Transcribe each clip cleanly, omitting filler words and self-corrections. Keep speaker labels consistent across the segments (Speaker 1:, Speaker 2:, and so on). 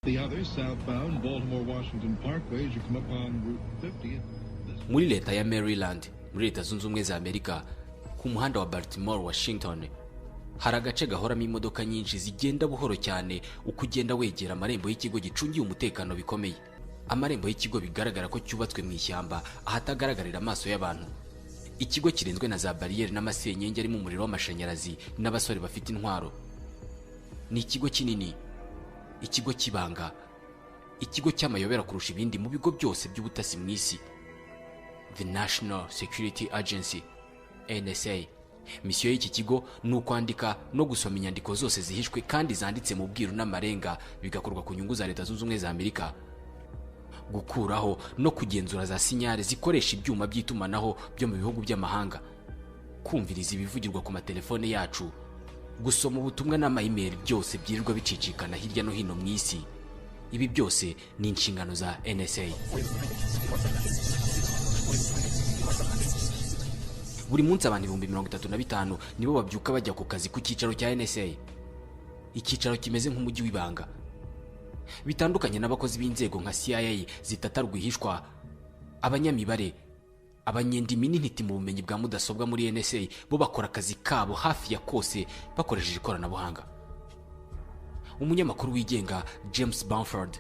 Speaker 1: The other southbound Baltimore-Washington Parkway as you come up on Route 50.
Speaker 2: Muri leta ya Maryland, muri leta zunze ubumwe za Amerika, ku muhanda wa Baltimore-Washington, hari agace gahoramo imodoka nyinshi zigenda buhoro cyane uko ugenda wegera amarembo y'ikigo gicungiye umutekano bikomeye. Amarembo y'ikigo bigaragara ko cyubatswe mu ishyamba ahatagaragarira amaso y'abantu. Ikigo kirenzwe na za bariyeri n'amasenyenge arimo umuriro w'amashanyarazi n'abasore bafite intwaro. Ni ikigo kinini, ikigo kibanga, ikigo cy'amayobera kurusha ibindi mu bigo byose by'ubutasi mu isi. The National Security Agency, NSA. Misiyo y'iki kigo ni ukwandika no gusoma inyandiko zose zihishwe kandi zanditse mu bwiru n'amarenga, bigakorwa ku nyungu za leta zunze ubumwe za Amerika. Gukuraho no kugenzura za sinyare zikoresha ibyuma by'itumanaho byo mu bihugu by'amahanga, kumviriza ibivugirwa ku matelefone yacu, gusoma ubutumwa n'ama-email byose byirirwa bicicikana hirya no hino mu isi. Ibi byose ni inshingano za NSA. Buri munsi abantu 35,000 nibo babyuka bajya ku kazi ku cyicaro cya NSA. Icyicaro kimeze nk'umujyi w'ibanga, bitandukanye n'abakozi b'inzego nka CIA zitata rwihishwa. Abanyamibare, abanyendimi n'intiti mu bumenyi bwa mudasobwa muri NSA bo bakora akazi kabo hafi ya kose bakoresheje ikoranabuhanga. Umunyamakuru wigenga James Bamford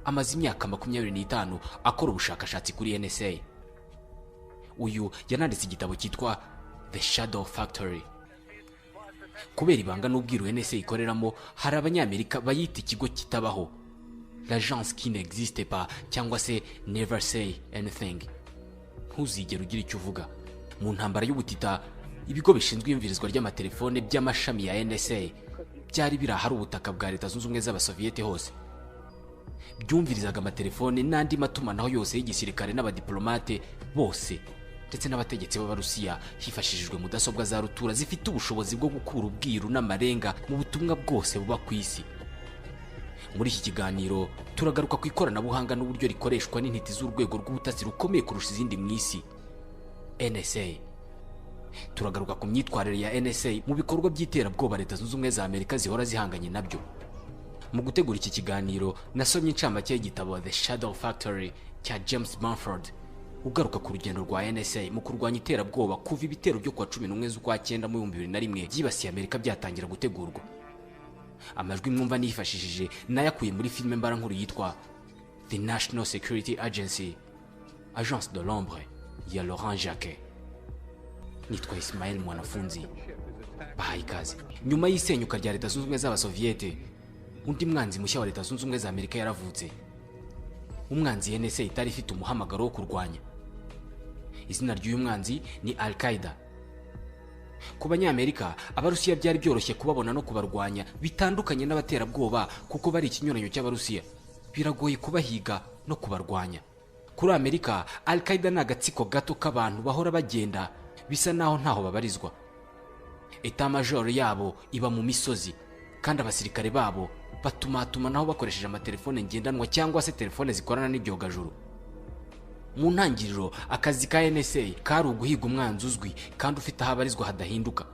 Speaker 2: amaze imyaka 25 akora ubushakashatsi kuri NSA. Uyu yananditse igitabo cyitwa The Shadow Factory. Kubera ibanga n'ubwiru NSA ikoreramo, hari abanyamerika bayita ikigo kitabaho, l'agence qui n'existe pas, cyangwa se never say anything. Ntuzigera ugira icyo uvuga. Mu ntambara y'ubutita, ibigo bishinzwe iyumvirizwa ry'amatelefone by'amashami ya NSA byari birahari ubutaka bwa leta zunze ubumwe z'abasoviyete hose. Byumvirizaga amatelefone n'andi matumanaho yose y'igisirikare n'abadiplomate bose, ndetse n'abategetsi b'Abarusiya, hifashishijwe mudasobwa za rutura zifite ubushobozi bwo gukura ubwiru n'amarenga mu butumwa bwose buba ku isi. Muri iki kiganiro turagaruka ku ikoranabuhanga n'uburyo rikoreshwa n'intiti z'urwego rw'ubutasi rukomeye kurusha izindi mu isi, NSA. Turagaruka ku myitwarire ya NSA mu bikorwa by'iterabwoba leta zunze ubumwe za Amerika zihora zihanganye nabyo. Mu gutegura iki kiganiro nasomye incamake y'igitabo The Shadow Factory cya James Bamford, ugaruka ku rugendo rwa NSA mu kurwanya iterabwoba kuva ibitero byo kwa 11 z'ukwa 9 mu 2001 byibasiye Amerika byatangira gutegurwa. Amajwi mwumva nifashishije nayakuye muri filime mbarankuru yitwa The National Security Agency, Agence de l'Ombre ya Laurent Jacquet. Nitwa Ismael Mwanafunzi. Bahaye ikaze. Nyuma y'isenyuka rya leta zunze ubumwe z'abasoviyete, undi mwanzi mushya wa leta zunze ubumwe za Amerika yaravutse. Umwanzi NSA itari ifite umuhamagaro wo kurwanya. Izina ry'uyu mwanzi ni Al-Qaeda. Ku banyamerika, Abarusiya byari byoroshye kubabona no kubarwanya, bitandukanye n'abaterabwoba kuko bari ikinyuranyo cy'Abarusiya. Biragoye kubahiga no kubarwanya. Kuri Amerika, Al-Qaeda ni agatsiko gato k'abantu bahora bagenda bisa naho ntaho babarizwa. Eta major yabo iba mu misozi, kandi abasirikare babo batumatuma naho bakoresheje amatelefone ngendanwa cyangwa se telefone zikorana n'ibyogajuru. Mu ntangiriro, akazi ka NSA kari uguhiga umwanzi uzwi kandi ufite aho abarizwa hadahinduka.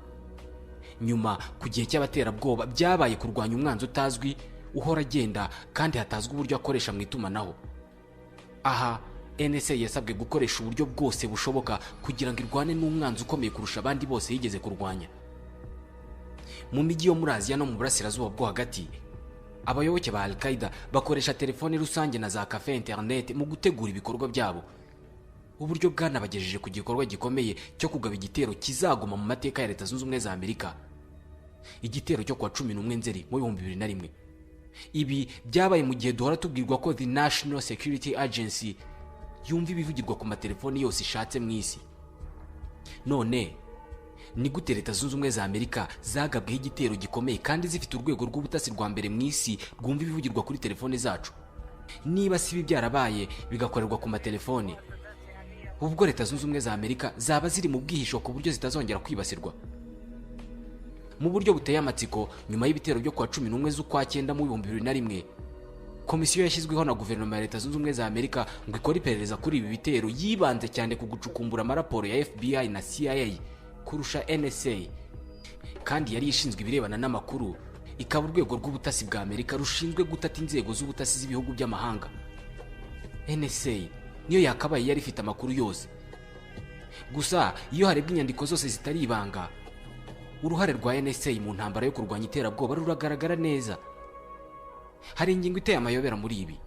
Speaker 2: Nyuma ku gihe cy'abaterabwoba byabaye kurwanya umwanzi utazwi, uhora agenda kandi hatazwi uburyo akoresha mu itumanaho. Aha NSA yasabwe gukoresha uburyo bwose bushoboka kugira ngo irwane n'umwanzi ukomeye kurusha abandi bose yigeze kurwanya. Mu mijyi yo muri Aziya no mu burasirazuba bwo hagati, abayoboke ba Al-Qaeda bakoresha telefone rusange na za cafe internet mu gutegura ibikorwa byabo. Uburyo bwanabagejeje ku gikorwa gikomeye cyo kugaba igitero kizaguma mu mateka ya leta zunze ubumwe za Amerika, igitero cyo kwa 11 Nzeri mu 2001. Ibi byabaye mu gihe duhora tubwirwa ko The National Security Agency yumva ibivugirwa ku matelefoni yose ishatse mu isi. None ni gute leta zunze ubumwe za Amerika zagabweho igitero gikomeye kandi zifite urwego rw'ubutasi rwa mbere mu isi rwumva ibivugirwa kuri telefone zacu? Niba si ibi byarabaye bigakorerwa ku matelefone, ubwo leta zunze ubumwe za Amerika zaba ziri mu bwihisho ku buryo zitazongera kwibasirwa? Mu buryo buteye amatsiko, nyuma y'ibitero byo kwa 11 z'ukwa 9 mu 2001, komisiyo yashyizweho na guverinoma ya leta zunze ubumwe za Amerika ngo ikore iperereza kuri ibi bitero yibanze cyane ku gucukumbura amaraporo ya FBI na CIA kurusha NSA, kandi yari ishinzwe ibirebana n'amakuru, ikaba urwego rw'ubutasi bwa Amerika rushinzwe gutata inzego z'ubutasi z'ibihugu by'amahanga. NSA niyo yakabaye yari ifite amakuru yose. Gusa iyo harebwa inyandiko zose zitari ibanga, uruhare rwa NSA mu ntambara yo kurwanya iterabwoba ruragaragara neza. Hari ingingo iteye amayobera muri ibi.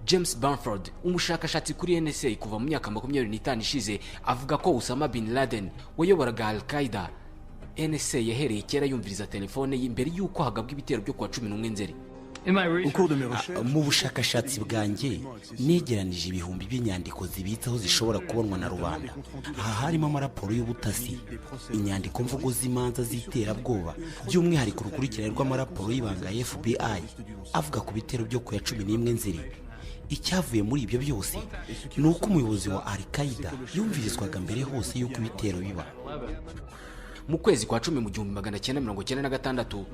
Speaker 2: James Bamford, umushakashatsi kuri NSA kuva mu myaka 25 ishize, avuga ko Osama bin Laden wayoboraga Al-Qaeda, NSA yahereye kera yumviriza telefone ye imbere y'uko hagabwa ibitero byo kuwa 11 Nzeri.
Speaker 3: Mu bushakashatsi bwanjye negeranije ibihumbi by'inyandiko zibitse aho zishobora kubonwa na rubanda. Aha harimo amaraporo y'ubutasi, inyandiko mvugo z'imanza z'iterabwoba, by'umwihariko urukurikirane rw'amaraporo y'ibanga ya FBI avuga ku bitero byo ku ya 11 Nzeri. Icyavuye muri ibyo byose ni uko umuyobozi wa Al-Qaeda yumvirizwaga mbere hose y'uko ibitero biba.
Speaker 2: Mu kwezi kwa 10 mu 1996,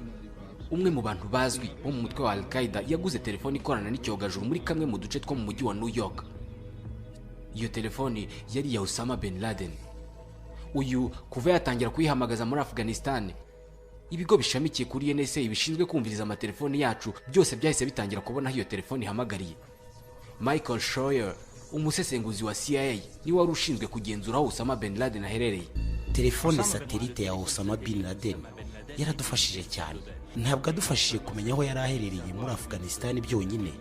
Speaker 2: umwe mu bantu bazwi bo mu mutwe wa Al-Qaeda yaguze telefoni ikorana n'icyogajuru muri kamwe mu duce two mu mujyi wa New York. Iyo telefoni yari ya Osama bin Laden. Uyu kuva yatangira kuyihamagaza muri Afghanistan, ibigo bishamikiye kuri NSA bishinzwe kumviriza amatelefoni yacu byose byahise bitangira kubona iyo telefoni ihamagariye. Michael Schroyer, umusesenguzi wa CIA, niwe wari ushinzwe kugenzura aho Osama bin Laden aherereye.
Speaker 3: Telefone satelite ya Osama bin Laden yaradufashije cyane. Ntabwo adufashije kumenya aho yari aherereye muri Afghanistan byonyine,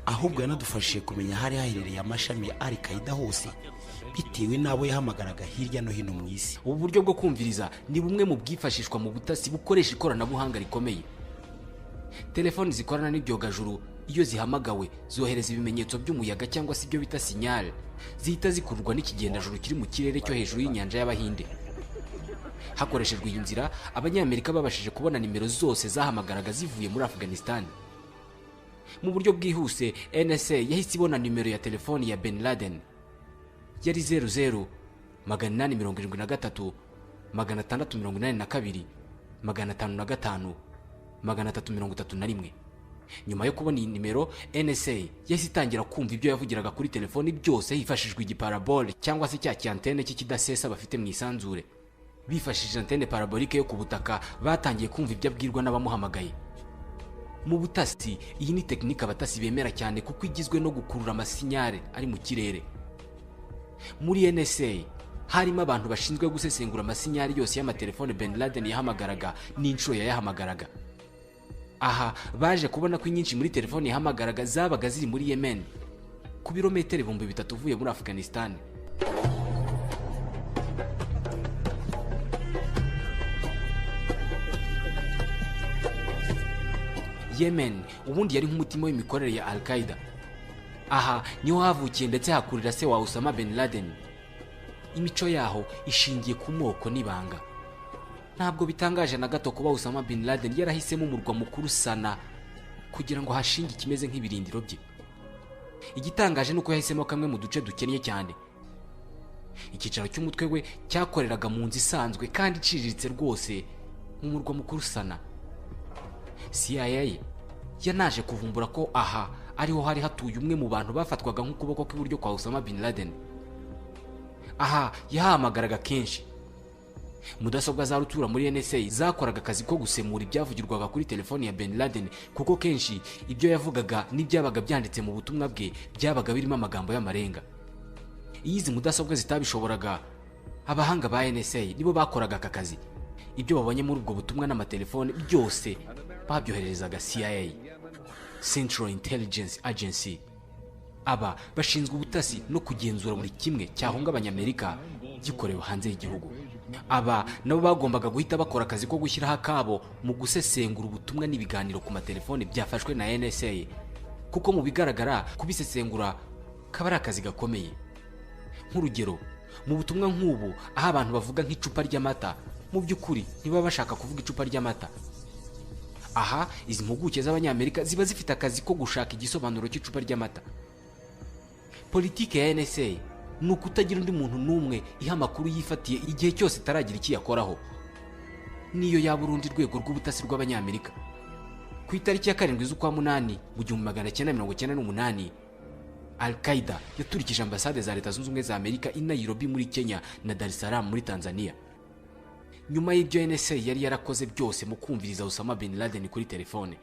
Speaker 3: ahubwo yanadufashije kumenya hari haherereye amashami ya Al-Qaeda hose, bitewe n'abo yahamagaraga hirya no hino mu isi.
Speaker 2: Ubu buryo bwo kumviriza ni bumwe mu bwifashishwa mu butasi bukoresha ikoranabuhanga rikomeye. Telefoni zikorana n'ibyogajuru iyo zihamagawe zohereza ibimenyetso by'umuyaga cyangwa se ibyo bita signal, zihita zikururwa n'ikigendajuru kiri mu kirere cyo hejuru y'inyanja y'Abahinde. Hakoreshejwe iyi nzira, Abanyamerika babashije kubona nimero zose zahamagaraga zivuye muri Afghanistan. Mu buryo bwihuse, NSA yahise ibona nimero ya telefoni ya bin Laden. Yari 00 873 682 505 331. Nyuma yo kubona iyi nimero, NSA yahise itangira kumva ibyo yavugiraga kuri telefoni byose hifashishwa igiparabole cyangwa se cya cyantene cy'ikidasesa bafite mu isanzure. Bifashishije antene parabolike yo ku butaka, batangiye kumva ibyo abwirwa n'abamuhamagaye. Mu butasi, iyi ni tekinike abatasi bemera cyane kuko igizwe no gukurura amasinyare ari mu kirere. Muri NSA harimo abantu bashinzwe gusesengura amasinyari yose y'amatelefone bin Laden yahamagaraga n'inshuro yayahamagaraga. Aha baje kubona ko inyinshi muri telefone yahamagaraga zabaga ziri muri Yemen, ku birometero 3000 uvuye muri Afghanistan. Yemen ubundi yari nk'umutima w'imikorere ya Al-Qaeda. Aha niho havukiye ndetse hakurira se wa Osama bin Laden. Imico yaho ishingiye ku moko n'ibanga. Ntabwo bitangaje na gato kuba Osama bin Laden yarahisemo umurwa mukuru Sana kugira ngo hashinge ikimeze nk'ibirindiro bye. Igitangaje nuko yahisemo kamwe mu duce dukennye cyane. Icyicaro cy'umutwe we cyakoreraga mu nzu isanzwe kandi iciriritse rwose mu murwa mukuru Sana. CIA yanaje kuvumbura ko aha ariho hari hatuye umwe mu bantu bafatwaga nk'ukuboko kw'iburyo kwa Osama bin Laden. Aha yahamagaraga kenshi. Mudasobwa za rutura muri NSA zakoraga akazi ko gusemura ibyavugirwaga kuri telefoni ya bin Laden, kuko kenshi ibyo yavugaga n'ibyabaga byanditse mu butumwa bwe byabaga birimo amagambo y'amarenga. Izi mudasobwa zitabishoboraga, abahanga ba NSA nibo bakoraga aka kazi. Ibyo babonye muri ubwo butumwa n'amatelefone byose babyoherezaga CIA, Central Intelligence Agency. Aba bashinzwe ubutasi no kugenzura buri kimwe cyahungabanya Amerika gikorewe hanze y'igihugu. Aba nabo bagombaga guhita bakora akazi ko gushyiraho akabo mu gusesengura ubutumwa n'ibiganiro ku matelefone byafashwe na NSA, kuko mu bigaragara kubisesengura kaba ari akazi gakomeye. Nk'urugero, mu butumwa nk'ubu aho abantu bavuga nk'icupa ry'amata, mu by'ukuri ntibaba bashaka kuvuga icupa ry'amata. Aha izi mpuguke z'Abanyamerika ziba zifite akazi ko gushaka igisobanuro cy'icupa ry'amata. Politike ya NSA ni ukutagira undi muntu n'umwe iha amakuru yifatiye igihe cyose itaragira ikiyakoraho, niyo yaba urundi rwego rw'ubutasi rw'Abanyamerika. Ku itariki ya 7 z'ukwa munani mu 1998, Al-Qaeda yaturikije ambasade za Leta Zunze Ubumwe za Amerika i Nairobi muri Kenya na Dar es Salaam muri Tanzania. nyuma y'ibyo NSA yari yarakoze byose mu kumviriza Osama bin Laden kuri telefone.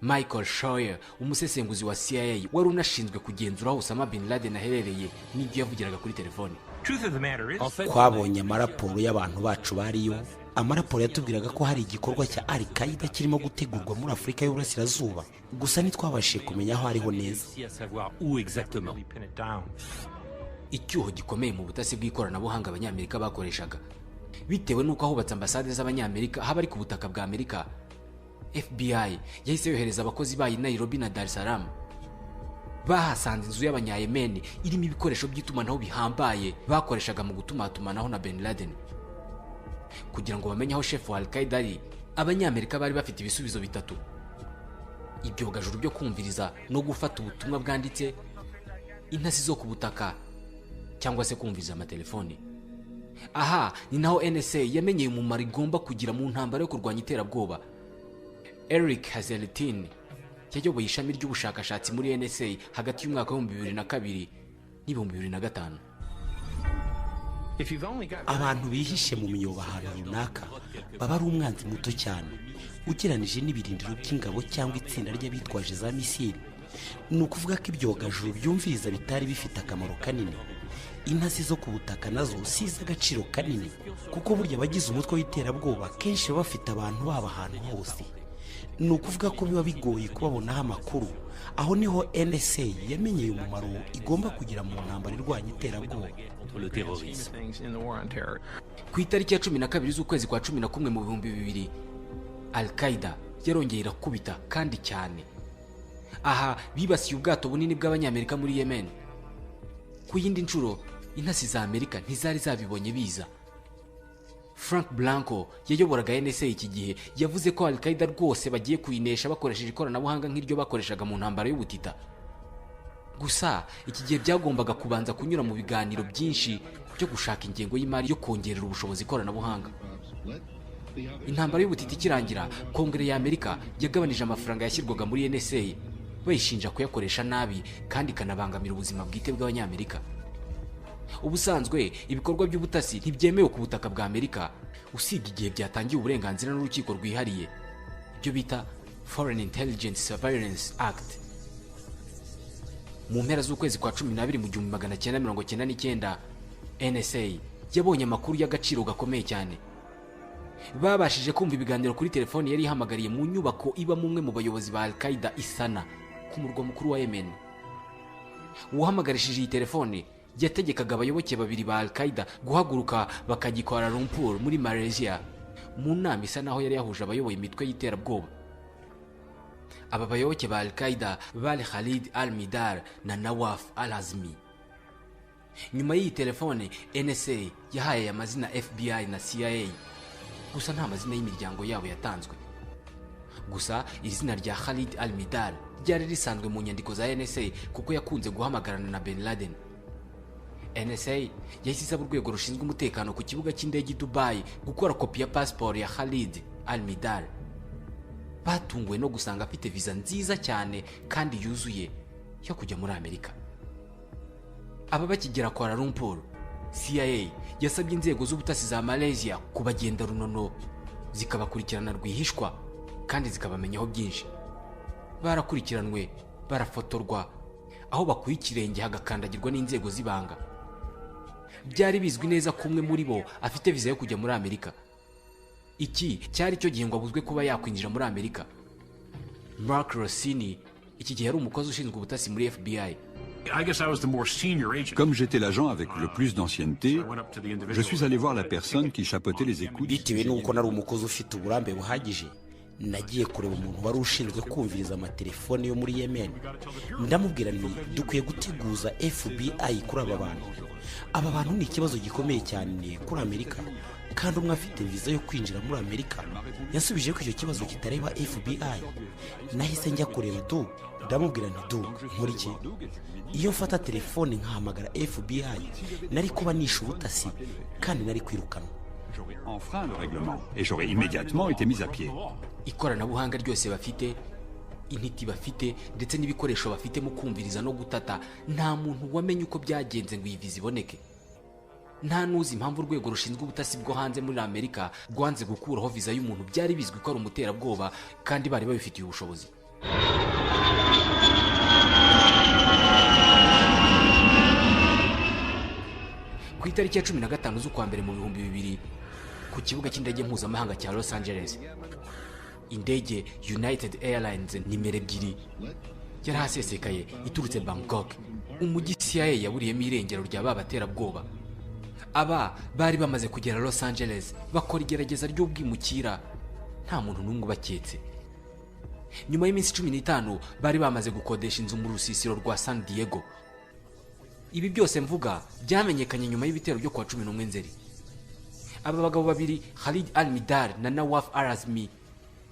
Speaker 2: Michael Scheuer, umusesenguzi wa CIA wari unashinzwe kugenzura aho Osama bin Laden aherereye n'ibyo yavugiraga kuri telefone.
Speaker 3: Twabonye amaraporo y'abantu bacu bariyo. Amaraporo yatubwiraga ko hari igikorwa cya Al-Qaeda kirimo gutegurwa muri Afurika y'Uburasirazuba, gusa ntitwabashije kumenya aho ariho neza.
Speaker 2: Icyuho gikomeye mu butasi bw'ikoranabuhanga abanyamerika bakoreshaga, bitewe n'uko ahubatse ambasade z'abanyamerika haba ari ku butaka bwa Amerika. FBI yahise yohereza abakozi bayo i Nairobi na Dar es Salaam. Bahasanze inzu y'abanyayemeni irimo ibikoresho by'itumanaho bihambaye bakoreshaga mu gutumatumanaho na Bin Laden. Kugira ngo bamenye aho chef wa Al-Qaeda ari, abanyamerika bari bafite ibisubizo bitatu: ibyogajuru byo kumviriza no gufata ubutumwa bwanditse, intasi zo ku butaka, cyangwa se kumviriza amatelefoni. Aha ni naho NSA yamenyeye umumaro igomba kugira mu ntambara yo kurwanya iterabwoba. Eric Hazeltine yayoboye ishami ry'ubushakashatsi muri NSA hagati y'umwaka wa 2002 n'2005.
Speaker 3: Abantu bihishe mu myobo ahantu runaka baba ari umwanzi muto cyane ugereranije n'ibirindiro by'ingabo cyangwa itsinda ry'abitwaje za misiri. Ni ukuvuga ko ibyogajuru byumviriza bitari bifite akamaro kanini. Intasi zo ku butaka nazo si iz'agaciro kanini, kuko burya abagize umutwe w'iterabwoba kenshi baba bafite abantu baba ahantu hose. Ni ukuvuga ko biba bigoye kubabonaho amakuru. Aho niho NSA yamenyeye umumaro igomba kugira mu ntambara irwanya iterabwoba.
Speaker 2: Ku itariki ya 12 z'ukwezi kwa 11 mu 2000, Al-Qaeda yarongeye irakubita kandi cyane. Aha bibasiye ubwato bunini bw'abanyamerika muri Yemen. Ku yindi nshuro intasi za Amerika ntizari zabibonye biza. Frank Blanco yayoboraga NSA iki gihe yavuze ko Al-Qaeda rwose bagiye kuyinesha bakoresheje ikoranabuhanga nk'iryo bakoreshaga mu ntambara y'ubutita. Gusa iki gihe byagombaga kubanza kunyura mu biganiro byinshi byo gushaka ingengo y'imari yo kongerera ubushobozi ikoranabuhanga. Intambara y'ubutita ikirangira, Kongere ya Amerika yagabanije amafaranga yashyirwaga muri NSA, bayishinja kuyakoresha nabi kandi ikanabangamira ubuzima bwite bw'abanyamerika. Ubusanzwe ibikorwa by'ubutasi ntibyemewe ku butaka bwa Amerika usibye igihe byatangiye uburenganzira n'urukiko rwihariye, ibyo bita Foreign Intelligence Surveillance Act. Mu mpera z'ukwezi kwa 12 mu 1999, NSA yabonye amakuru y'agaciro gakomeye cyane. Babashije kumva ibiganiro kuri telefoni yari ihamagariye mu nyubako iba mumwe mu bayobozi ba Al-Qaeda Isana ku murwa mukuru wa Yemen. Uwahamagarishije iyi telefoni yategekaga abayoboke babiri ba Al-Qaeda guhaguruka bakajya i Kuala Lumpur muri Malaysia mu nama isa naho yari yahuje abayoboye imitwe y'iterabwoba. Aba bayoboke ba Al-Qaeda bari Khalid al-Mihdhar na Nawaf al-Azmi. Nyuma y'iyi telefone NSA yahaye amazina FBI na CIA, gusa nta mazina y'imiryango yabo yatanzwe. Gusa izina rya Khalid al-Mihdhar ryari risanzwe mu nyandiko za NSA kuko yakunze guhamagarana na Bin Laden. NSA yahise isaba urwego rushinzwe umutekano ku kibuga cy'indege i Dubai gukora kopi ya passport ya Khalid al-Mihdhar. Batunguwe no gusanga afite visa nziza cyane kandi yuzuye yo kujya muri Amerika. Aba bakigera Kuala Lumpur, CIA yasabye inzego z'ubutasi za Malaysia kubagenda runono zikabakurikirana rwihishwa kandi zikabamenyaho byinshi. Barakurikiranwe, barafotorwa, aho bakuye ikirenge hagakandagirwa n'inzego z'ibanga. Byari bizwi neza ko umwe muri bo afite visa yo kujya muri Amerika. Iki cyari cyo gihe ngo abuzwe kuba yakwinjira muri Amerika. Mark Rossini iki gihe yari umukozi ushinzwe ubutasi muri FBI.
Speaker 4: Comme j'étais l'agent avec le plus d'ancienneté, je suis allé voir la personne qui chapeautait les écoutes.
Speaker 3: Bitewe n'uko nari umukozi ufite uburambe buhagije, nagiye kureba umuntu wari ushinzwe kumviriza amatelefone yo muri Yemen. Ndamubwira nti dukwiye guteguza FBI kuri aba bantu. Aba bantu ni ikibazo gikomeye cyane kuri Amerika, kandi umwe afite visa yo kwinjira muri Amerika. Yasubije ko icyo kibazo kitareba FBI. Nahise njya kureba Doug, ndamubwira nti Doug, nkora iki? Iyo mfata telefone nkahamagara FBI, nari kuba nishe ubutasi kandi nari kwirukanwa.
Speaker 4: J'aurais enfreint le règlement et j'aurais immédiatement été mis à pied.
Speaker 2: Ikoranabuhanga ryose bafite, intiti bafite ndetse n'ibikoresho bafite mu kumviriza no gutata, nta muntu wamenye uko byagenze ngo iyi viza iboneke. nta nuzi impamvu urwego rushinzwe ubutasi bwo hanze muri Amerika rwanze gukuraho viza y'umuntu byari bizwi ko ari umuterabwoba kandi bari babifitiye ubushobozi. Ku itariki ya 15 z'ukwa mbere mu 2000 ku kibuga cy'indege mpuzamahanga cya Los Angeles, indege United Airlines nimero 2 yari hasesekaye iturutse Bangkok, umujyi CIA yaburiyemo irengero rya babaterabwoba. Aba bari bamaze kugera Los Angeles bakora igerageza ry'ubwimukira, nta muntu n'umwe baketse. Nyuma y'iminsi 15 bari bamaze gukodesha inzu mu rusisiro rwa San Diego. Ibi byose mvuga byamenyekanye nyuma y'ibitero byo kwa 11 Nzeri. Aba bagabo babiri, Khalid Al-Mihdhar na Nawaf Al-Hazmi,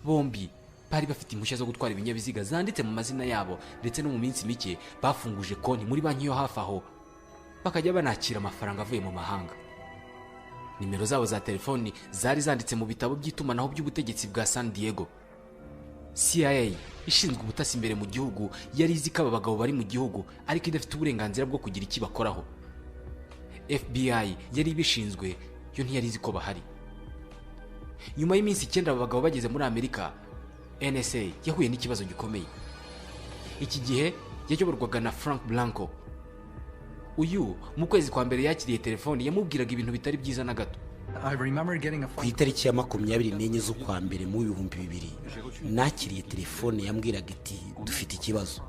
Speaker 2: bombi bari bafite impushya zo gutwara ibinyabiziga zanditse mu mazina yabo, ndetse no mu minsi mike bafunguje konti muri banki yo hafi aho, bakajya banakira amafaranga avuye mu mahanga. Nimero zabo za telefoni zari zanditse mu bitabo by'itumanaho by'ubutegetsi bwa San Diego. CIA ishinzwe ubutasi imbere mu gihugu yari izi ko aba bagabo bari mu gihugu ariko idafite uburenganzira bwo kugira iki bakoraho. FBI yari ibishinzwe, yo ntiyari izi ko bahari. Nyuma y'iminsi 9 aba bagabo bageze muri Amerika, NSA yahuye n'ikibazo gikomeye. Iki gihe yayoborwaga na Frank Blanco. Uyu mu kwezi kwa mbere yakiriye telefoni yamubwiraga ibintu bitari byiza na gato.
Speaker 3: Ku itariki ya 24 z'ukwa mbere mu 2000 nakiriye telefone yambwiraga iti dufite ikibazo.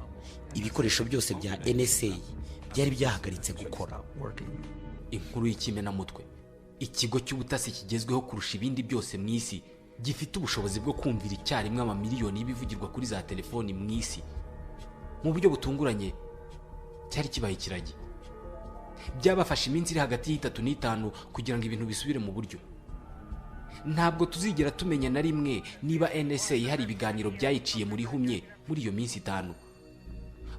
Speaker 3: Ibikoresho byose bya NSA byari byahagaritse gukora.
Speaker 2: Inkuru y'ikimenamutwe. Ikigo cy'ubutasi kigezweho kurusha ibindi byose mu isi gifite ubushobozi bwo kumvira icyarimwe amamiliyoni y'ibivugirwa kuri za telefoni mu isi mu buryo butunguranye cyari kibaye kiragi. Byabafashe iminsi iri hagati y'3 n'5 kugira ngo ibintu bisubire mu buryo. Ntabwo tuzigera tumenya na rimwe niba NSA hari ibiganiro byayiciye muri humye muri iyo minsi 5.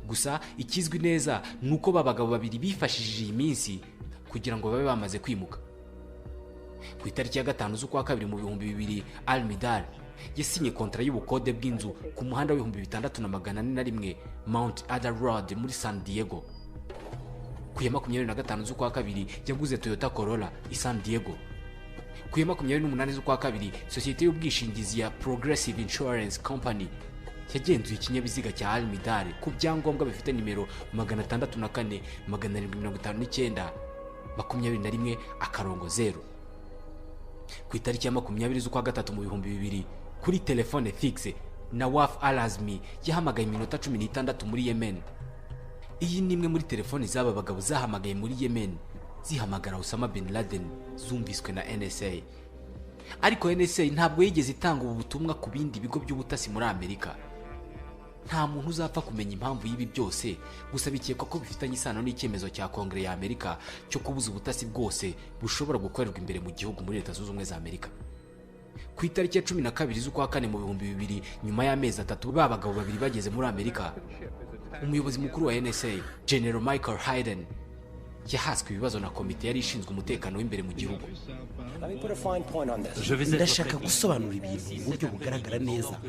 Speaker 2: Gusa ikizwi neza nuko babagabo babiri bifashishije iyi minsi kugira ngo babe bamaze kwimuka. Ku itariki ya 5 z'ukwa kabiri mu 2000, Al-Mihdhar yasinye kontra y'ubukode bw'inzu ku muhanda w'6401 Mount Ada Road muri San Diego. Ku ya 25 z'ukwa kabiri yaguze Toyota Corolla i San Diego. Ku ya 28 z'ukwa kabiri sosiyete y'ubwishingizi ya Progressive Insurance Company yagenzuye ikinyabiziga cya Al-Mihdhar ku byangombwa bifite nimero 604 759 21/0. Ku itariki ya 20 z'ukwa gatatu mu 2000 kuri telefone fixe, Nawaf Al-Hazmi yahamagaye iminota 16 muri Yemen. Iyi ni imwe muri telefoni z'aba bagabo zahamagaye muri Yemen zihamagara Osama bin Laden zumviswe na NSA. Ariko NSA ntabwo yigeze itanga ubu butumwa ku bindi bigo by'ubutasi muri Amerika. Nta muntu uzapfa kumenya impamvu y'ibi byose, gusa bikekwa ko bifitanye isano n'icyemezo cya Kongere ya Amerika cyo kubuza ubutasi bwose bushobora gukorerwa imbere mu gihugu muri Leta Zunze Ubumwe za Amerika. Ku itariki ya 12 z'ukwa kane mu 2000, nyuma y'amezi 3 babagabo babiri bageze muri Amerika, umuyobozi mukuru wa NSA General Michael Hayden yahaswe ibibazo na komite yari ishinzwe umutekano w'imbere mu gihugu.
Speaker 3: Ndashaka gusobanura ibintu mu buryo bugaragara neza.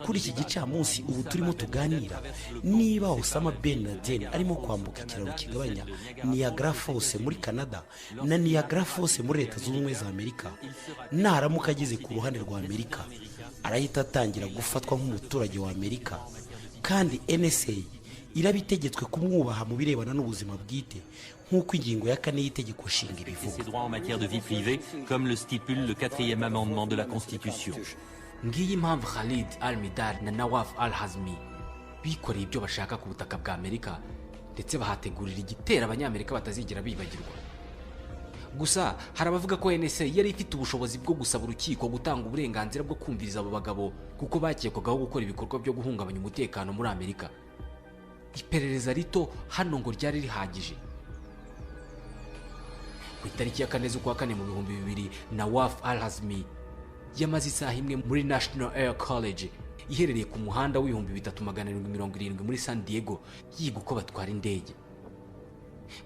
Speaker 3: Kuri iki gicamunsi ubu turimo tuganira, niba Osama bin Laden arimo kwambuka ikiraro kigabanya Niagara Falls muri Canada na Niagara Falls muri Leta Zunze Ubumwe za Amerika, naramuka ageze ku ruhande rwa Amerika arahita atangira gufatwa nk'umuturage wa Amerika, kandi NSA irabitegetswe kumwubaha mu birebana n'ubuzima bwite nk'uko ingingo ya 4 y'itegeko nshinga ibivuga.
Speaker 2: Ngiyi impamvu Khalid Al-Mihdhar na Nawaf Al-Hazmi bikoreye ibyo bashaka ku butaka bwa Amerika, ndetse bahategurira igitera abanyamerika batazigera bibagirwa. Gusa hari abavuga ko NSA yari ifite ubushobozi bwo gusaba urukiko gutanga uburenganzira bwo kumviriza abo bagabo kuko bakekwagaho gukora ibikorwa byo guhungabanya umutekano muri Amerika. Iperereza rito hano ngo ryari rihagije. Ku itariki ya 4 z'ukwa kane mu 2000, Nawaf Al-Hazmi yamaze isaha imwe muri National Air College iherereye ku muhanda w'3770 muri San Diego yiga uko batwara indege.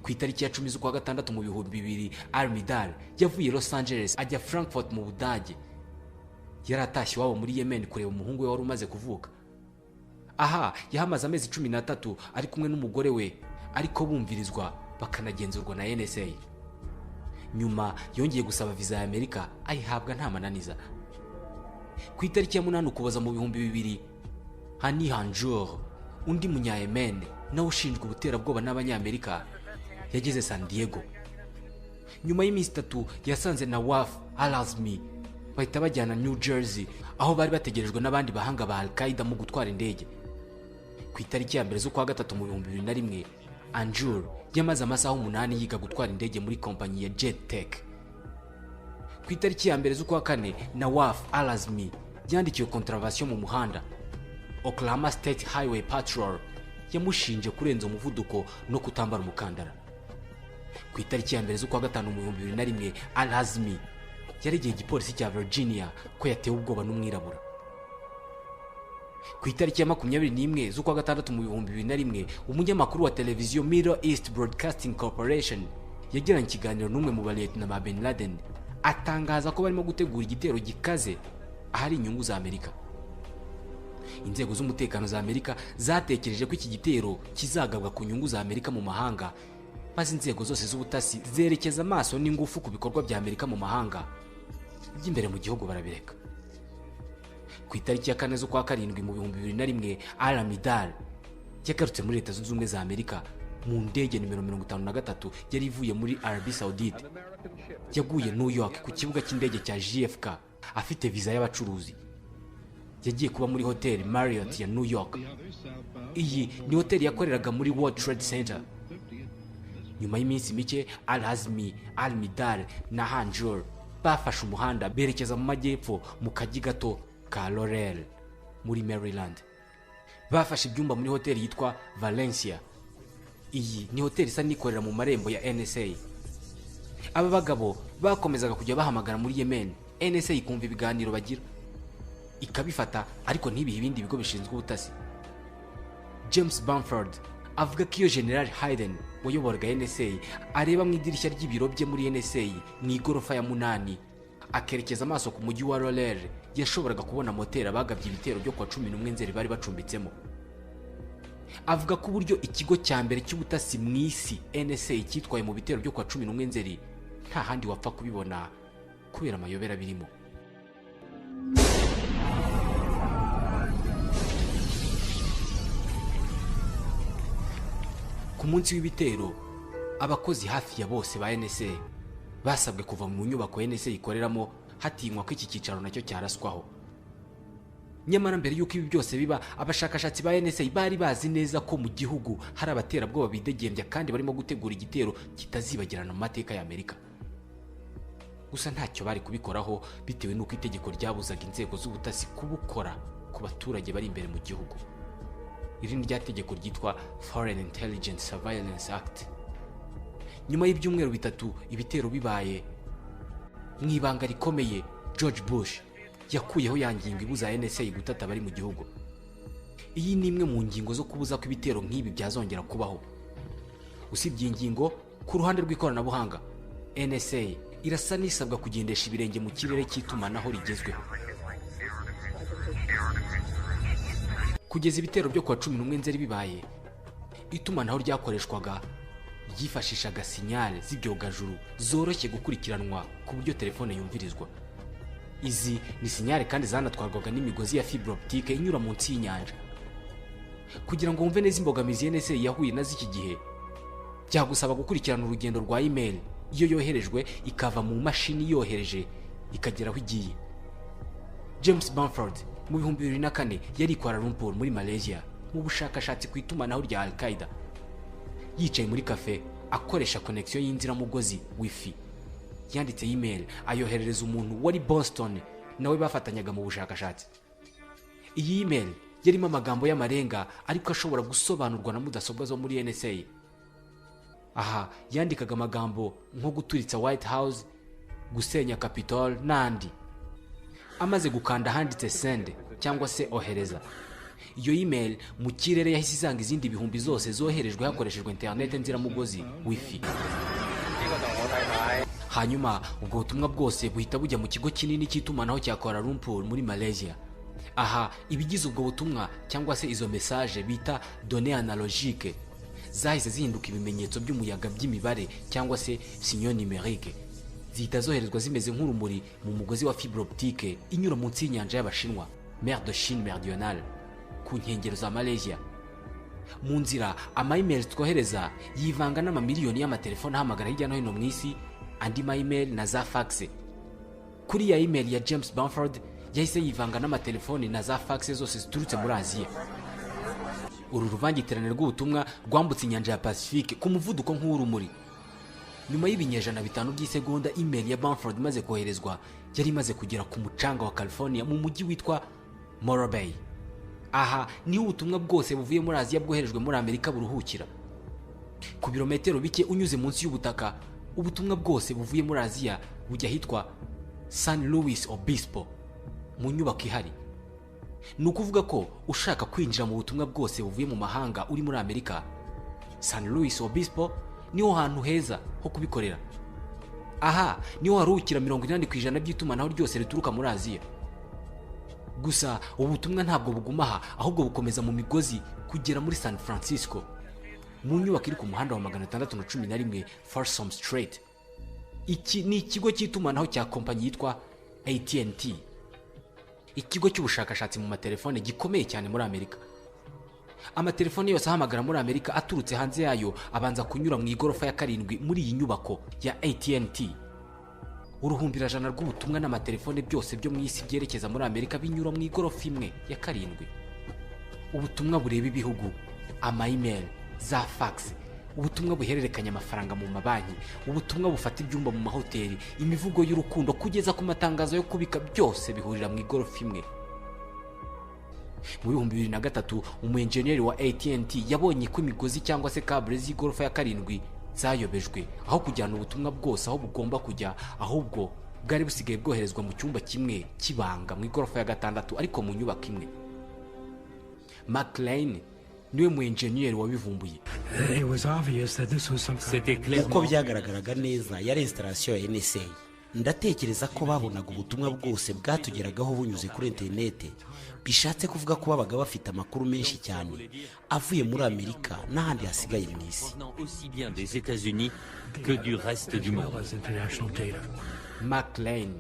Speaker 2: Ku itariki ya 10 z'ukwa gatandatu mu 2000, Al-Mihdhar yavuye Los Angeles ajya Frankfurt mu Budage. Yari atashye iwabo muri Yemen kureba umuhungu we wari umaze kuvuka. Aha yahamaze amezi 13 ari kumwe n'umugore we, ariko bumvirizwa bakanagenzurwa na NSA. nyuma yongeye gusaba viza ya Amerika ayihabwa nta mananiza. Ku itariki ya 8 Ukuboza mu 2000, Hani Hanjour, undi munya-Yemen nawe ushinjwa ubuterabwoba n'Abanyamerika, yageze San Diego. Nyuma y'iminsi 3 yasanze Nawaf al-Azmi bahita bajyana New Jersey, aho bari bategerejwe n'abandi bahanga ba Al-Qaeda mu gutwara indege. Ku itariki ya 1 z'ukwa gatatu mu 2001, Hanjour yamaze amasaha 8 yiga gutwara indege muri kompanyi ya Jet Tech. Ku itariki ya 1 z'ukwa kane, Nawaf al-Azmi yandikiwe contravention mu muhanda. Oklahoma State Highway Patrol yamushinje kurenza umuvuduko no kutambara umukandara. Ku itariki ya 1 z'ukwa gatanu mu 2001, al-Azmi yaregeye igipolisi cya Virginia ko yatewe ubwoba n'umwirabura. Ku itariki ya 21 z'ukwa gatandatu mu 2001, umunyamakuru wa televiziyo Middle East Broadcasting Corporation yagiranye ikiganiro n'umwe mu baliyetna ba Ben Laden, atangaza ko barimo gutegura igitero gikaze ahari inyungu za Amerika. Inzego z'umutekano za Amerika zatekereje ko iki gitero kizagabwa ku nyungu za Amerika mu mahanga, maze inzego zose z'ubutasi zerekeza amaso n'ingufu ku bikorwa bya Amerika mu mahanga, by'imbere mu gihugu barabireka. Ku itariki ya 4 z'ukwa karindwi mu 2001, Al-Amidal yagarutse muri Leta Zunze Ubumwe za Amerika mu ndege nimero 53 yari ivuye muri Arabie Saoudite. Yaguye New York ku kibuga cy'indege cya JFK afite viza y'abacuruzi. Yagiye kuba muri hoteli Marriott ya New York. Iyi ni hoteli yakoreraga muri World Trade Center. Nyuma y'iminsi mike, al-Azmi, al-Midal na Hanjour bafashe umuhanda berekeza mu majyepfo mu kajyi gato ka Laurel muri Maryland. Bafashe ibyumba muri hoteli yitwa Valencia. Iyi ni hoteli isa n'ikorera mu marembo ya NSA. Aba bagabo bakomezaga kujya bahamagara muri Yemen, NSA ikumva ibiganiro bagira, ikabifata ariko ntibihe ibindi bigo bishinzwe ubutasi. James Bamford avuga ko iyo General Hayden wayoboraga NSA areba mu idirishya ry'ibiro bye muri NSA mu igorofa ya 8, akerekeza amaso ku mujyi wa Laurel, yashoboraga kubona moteri abagabye ibitero byo kwa 11 Nzeri bari bacumbitsemo. Avuga ko uburyo ikigo cya mbere cy'ubutasi mu isi NSA cyitwaye mu bitero byo kwa 11 Nzeri nta handi wapfa kubibona kubera amayobera birimo. Ku munsi w'ibitero, abakozi hafi ya bose ba NSA basabwe kuva mu nyubako NSA ikoreramo hatinywa ko iki cyicaro nacyo cyaraswaho. Nyamara mbere y'uko ibi byose biba, abashakashatsi ba NSA bari bazi neza ko mu gihugu hari abaterabwoba bidegembya kandi barimo gutegura igitero kitazibagirana mu mateka ya Amerika. Gusa ntacyo bari kubikoraho bitewe n'uko itegeko ryabuzaga inzego z'ubutasi kubukora ku baturage bari imbere mu gihugu. Iri ni rya tegeko ryitwa Foreign Intelligence Surveillance Act. Nyuma y'ibyumweru bitatu ibitero bibaye, mu ibanga rikomeye, George Bush yakuyeho ya ngingo ibuza NSA gutata bari mu gihugu. Iyi ni imwe mu ngingo zo kubuza ko ibitero nk'ibi byazongera kubaho. Usibye ingingo, ku ruhande rw'ikoranabuhanga, NSA irasa n'isabwa kugendesha ibirenge mu kirere cy'itumanaho rigezweho. Kugeza ibitero byo kwa 11 Nzeri bibaye, itumanaho ryakoreshwaga ryifashishaga sinyale z'ibyogajuru zoroshye gukurikiranwa ku buryo telefone yumvirizwa. Izi ni sinyale kandi zanatwarwaga n'imigozi ya fibre optique inyura munsi y'inyanja. Kugira ngo wumve neza imbogamizi NSA yahuye nazo iki gihe, byagusaba gukurikirana urugendo rwa email iyo yoherejwe ikava mu mashini yohereje ikagera aho igiye. James Bamford mu 2004 yari Kuala Lumpur muri Malaysia mu bushakashatsi ku itumanaho rya Al-Qaeda. Yicaye muri cafe akoresha connection y'inziramugozi Wi-Fi. Yanditse email ayoherereza umuntu wari Boston nawe bafatanyaga mu bushakashatsi. Iyi email yarimo amagambo y'amarenga ariko ashobora gusobanurwa na mudasobwa zo muri NSA. Aha yandikaga amagambo nko guturitsa White House, gusenya Capitol n'andi. Amaze gukanda handitse send cyangwa se ohereza, iyo email mu kirere yahise isanga izindi bihumbi zose zoherejwe hakoreshejwe internet nziramugozi Wi-Fi. Hanyuma ubwo butumwa bwose buhita bujya mu kigo kinini cy'itumanaho cya Kuala Lumpur muri Malaysia. Aha ibigize ubwo butumwa cyangwa se izo message bita données analogiques zahise zihinduka ibimenyetso by'umuyaga by'imibare cyangwa se signaux numériques. zihita zoherezwa zimeze nk'urumuri mu mugozi wa fibre optique inyura munsi y'inyanja y'Abashinwa, Mer de Chine Meridionale, ku nkengero za Malaysia. Mu nzira ama-email twohereza yivanga n'amamiliyoni y'amatelefone ahamagara hirya no hino mu isi, andi ma-email na za fax. Kuri ya email ya James Bamford yahise yivanga n'amatelefone na za fax zose ziturutse muri Aziya. Uru ruvangitirane rw'ubutumwa rwambutse inyanja ya Pacifique ku muvuduko nk'urumuri. Nyuma y'ibinyejana bitanu by'isegonda, email ya Bamford imaze koherezwa yari imaze kugera ku mucanga wa California mu mujyi witwa Morro Bay. Aha niho ubutumwa bwose buvuye muri Aziya bwoherejwe muri Amerika buruhukira. Ku birometero bike unyuze munsi y'ubutaka, ubutumwa bwose buvuye muri Aziya bujya hitwa San Luis Obispo mu nyubako ihari. Ni ukuvuga ko ushaka kwinjira mu butumwa bwose buvuye mu mahanga uri muri Amerika, San Luis Obispo niho hantu heza ho kubikorera. Aha niho haruhukira 80% by'itumanaho ryose rituruka muri Aziya. Gusa ubutumwa ntabwo buguma aha, ahubwo bukomeza mu migozi kugera muri San Francisco, mu nyubako iri ku muhanda wa 611 Folsom Street. Iki ni ikigo cy'itumanaho cya kompanyi yitwa AT&T, ikigo cy'ubushakashatsi mu matelefone gikomeye cyane muri Amerika. Amatelefone yose ahamagara muri Amerika aturutse hanze yayo abanza kunyura mu igorofa ya 7 muri iyi nyubako ya AT&T. Uruhumbirajana rw'ubutumwa n'amatelefone byose byo mu isi byerekeza muri Amerika binyura mu igorofa imwe ya 7. Ubutumwa bureba ibihugu, ama-email, za fax, ubutumwa buhererekanya amafaranga mu mabanki, ubutumwa bufata ibyumba mu mahoteli, imivugo y'urukundo kugeza ku matangazo yo kubika, byose bihurira mu igorofa imwe. Mu 2003 umu-engineer wa AT&T yabonye ko imigozi cyangwa se cable z'igorofa ya 7 zayobejwe, aho kujyana ubutumwa bwose aho bugomba kujya, ahubwo bwari busigaye bwoherezwa mu cyumba kimwe kibanga mu igorofa ya 6 ariko mu nyubako imwe. McLean niwe mu-engineer wabivumbuye.
Speaker 3: Uko byagaragaraga neza yari installation ya NSA. Ndatekereza ko babonaga ubutumwa bwose bwatugeragaho bunyuze kuri interinete, bishatse kuvuga ko babaga bafite amakuru menshi cyane avuye muri Amerika n'ahandi hasigaye mu isi.
Speaker 2: McLean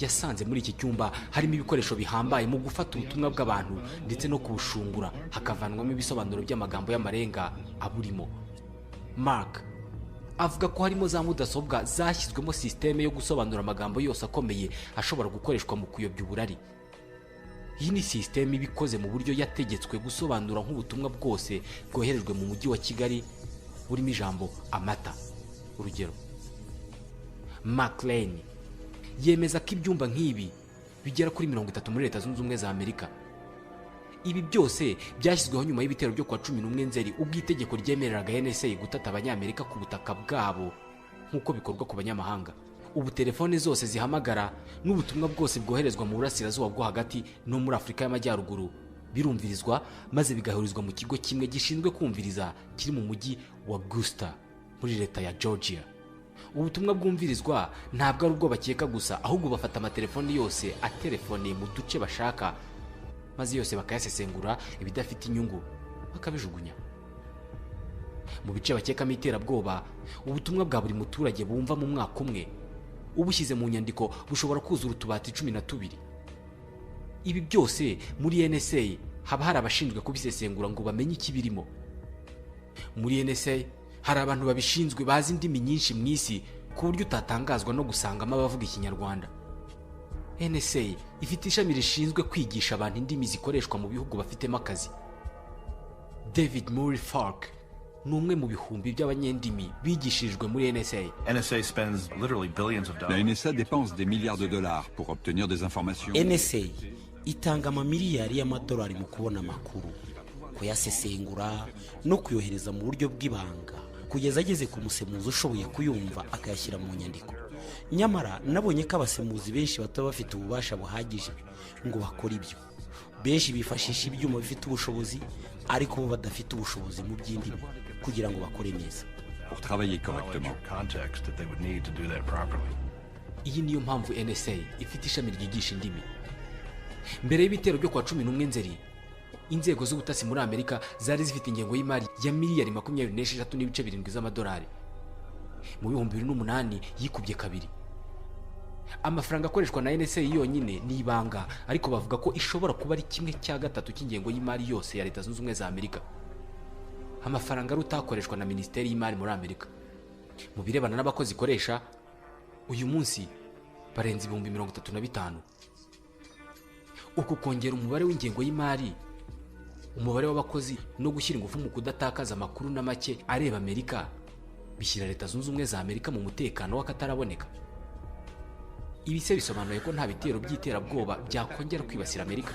Speaker 2: yasanze muri iki cyumba harimo ibikoresho bihambaye mu gufata ubutumwa bw'abantu ndetse no kubushungura hakavanwamo ibisobanuro by'amagambo y'amarenga aburimo. Mark avuga ko harimo za mudasobwa zashyizwemo systeme yo gusobanura amagambo yose akomeye ashobora gukoreshwa mu kuyobya uburari. Iyi ni systeme ibikoze mu buryo yategetswe gusobanura nk'ubutumwa bwose bwoherejwe mu mujyi wa Kigali burimo ijambo amata. Urugero, McLean yemeza ko ibyumba nk'ibi bigera kuri 30 muri Leta Zunze Ubumwe za Amerika. Ibi byose byashyizweho nyuma y'ibitero byo kwa 11 Nzeri ubwo itegeko ryemereraga NSA gutata abanyamerika ku butaka bwabo nk'uko bikorwa ku banyamahanga. Ubu telefone zose zihamagara n'ubutumwa bwose bwoherezwa mu burasirazuba bwo hagati no muri Afurika y'Amajyaruguru birumvirizwa maze bigahurizwa mu kigo kimwe gishinzwe kumviriza kiri mu mujyi wa Augusta muri Leta ya Georgia. Ubutumwa bwumvirizwa ntabwo ari ubwo bakeka gusa, ahubwo bafata amatelefone yose atelefone mu duce bashaka maze yose bakayasesengura, ibidafite inyungu bakabijugunya. Mu bice bakekamo iterabwoba, ubutumwa bwa buri muturage bumva mu mwaka umwe ubushyize mu nyandiko bushobora kuzura utubati 12. Ibi byose muri NSA haba hari abashinzwe kubisesengura ngo bamenye ikibirimo. Muri NSA hari abantu babishinzwe bazi indimi nyinshi mu isi ku buryo utatangazwa no gusangamo abavuga Ikinyarwanda. NSA ifite ishami rishinzwe kwigisha abantu indimi zikoreshwa mu bihugu bafitemo akazi. David Murray Falk ni umwe mu bihumbi by'abanyendimi bigishirijwe muri NSA.
Speaker 4: La NSA dépense des milliards de dollars pour obtenir des informations.
Speaker 3: NSA itanga amamiliyari y'amadolari mu kubona amakuru, kuyasesengura no kuyohereza mu buryo bw'ibanga kugeza ageze ku musemuzi ushoboye kuyumva akayashyira mu nyandiko. Nyamara nabonye ko abasemuzi benshi bataba bafite ububasha buhagije ngo bakore ibyo. Benshi bifashisha ibyuma bifite ubushobozi ariko bo badafite ubushobozi mu by'indimi kugira ngo bakore neza.
Speaker 4: Pour travailler correctement.
Speaker 2: Iyi niyo mpamvu NSA ifite ishami ryigisha indimi. Mbere y'ibitero byo kwa 11 Nzeri, inzego z'ubutasi muri Amerika zari zifite ingengo y'imari ya miliyari 26.7 z'amadolari. mu 2008 yikubye kabiri. Amafaranga akoreshwa na NSA yonyine ni ibanga, ariko bavuga ko ishobora kuba ari 1/3 cy'ingengo y'imari yose ya Leta Zunze Ubumwe za Amerika. Amafaranga rutakoreshwa na Minisiteri y'Imari muri Amerika. Mu birebana n'abakozi ikoresha, uyu munsi barenze 35,000. Uku kongera umubare w'ingengo y'imari, umubare w'abakozi no gushyira ingufu mu kudatakaza amakuru na make areba Amerika bishyira Leta Zunze Ubumwe za Amerika mu mutekano w'akataraboneka. Ibi se bisobanuye ko nta bitero by'iterabwoba byakongera kwibasira Amerika.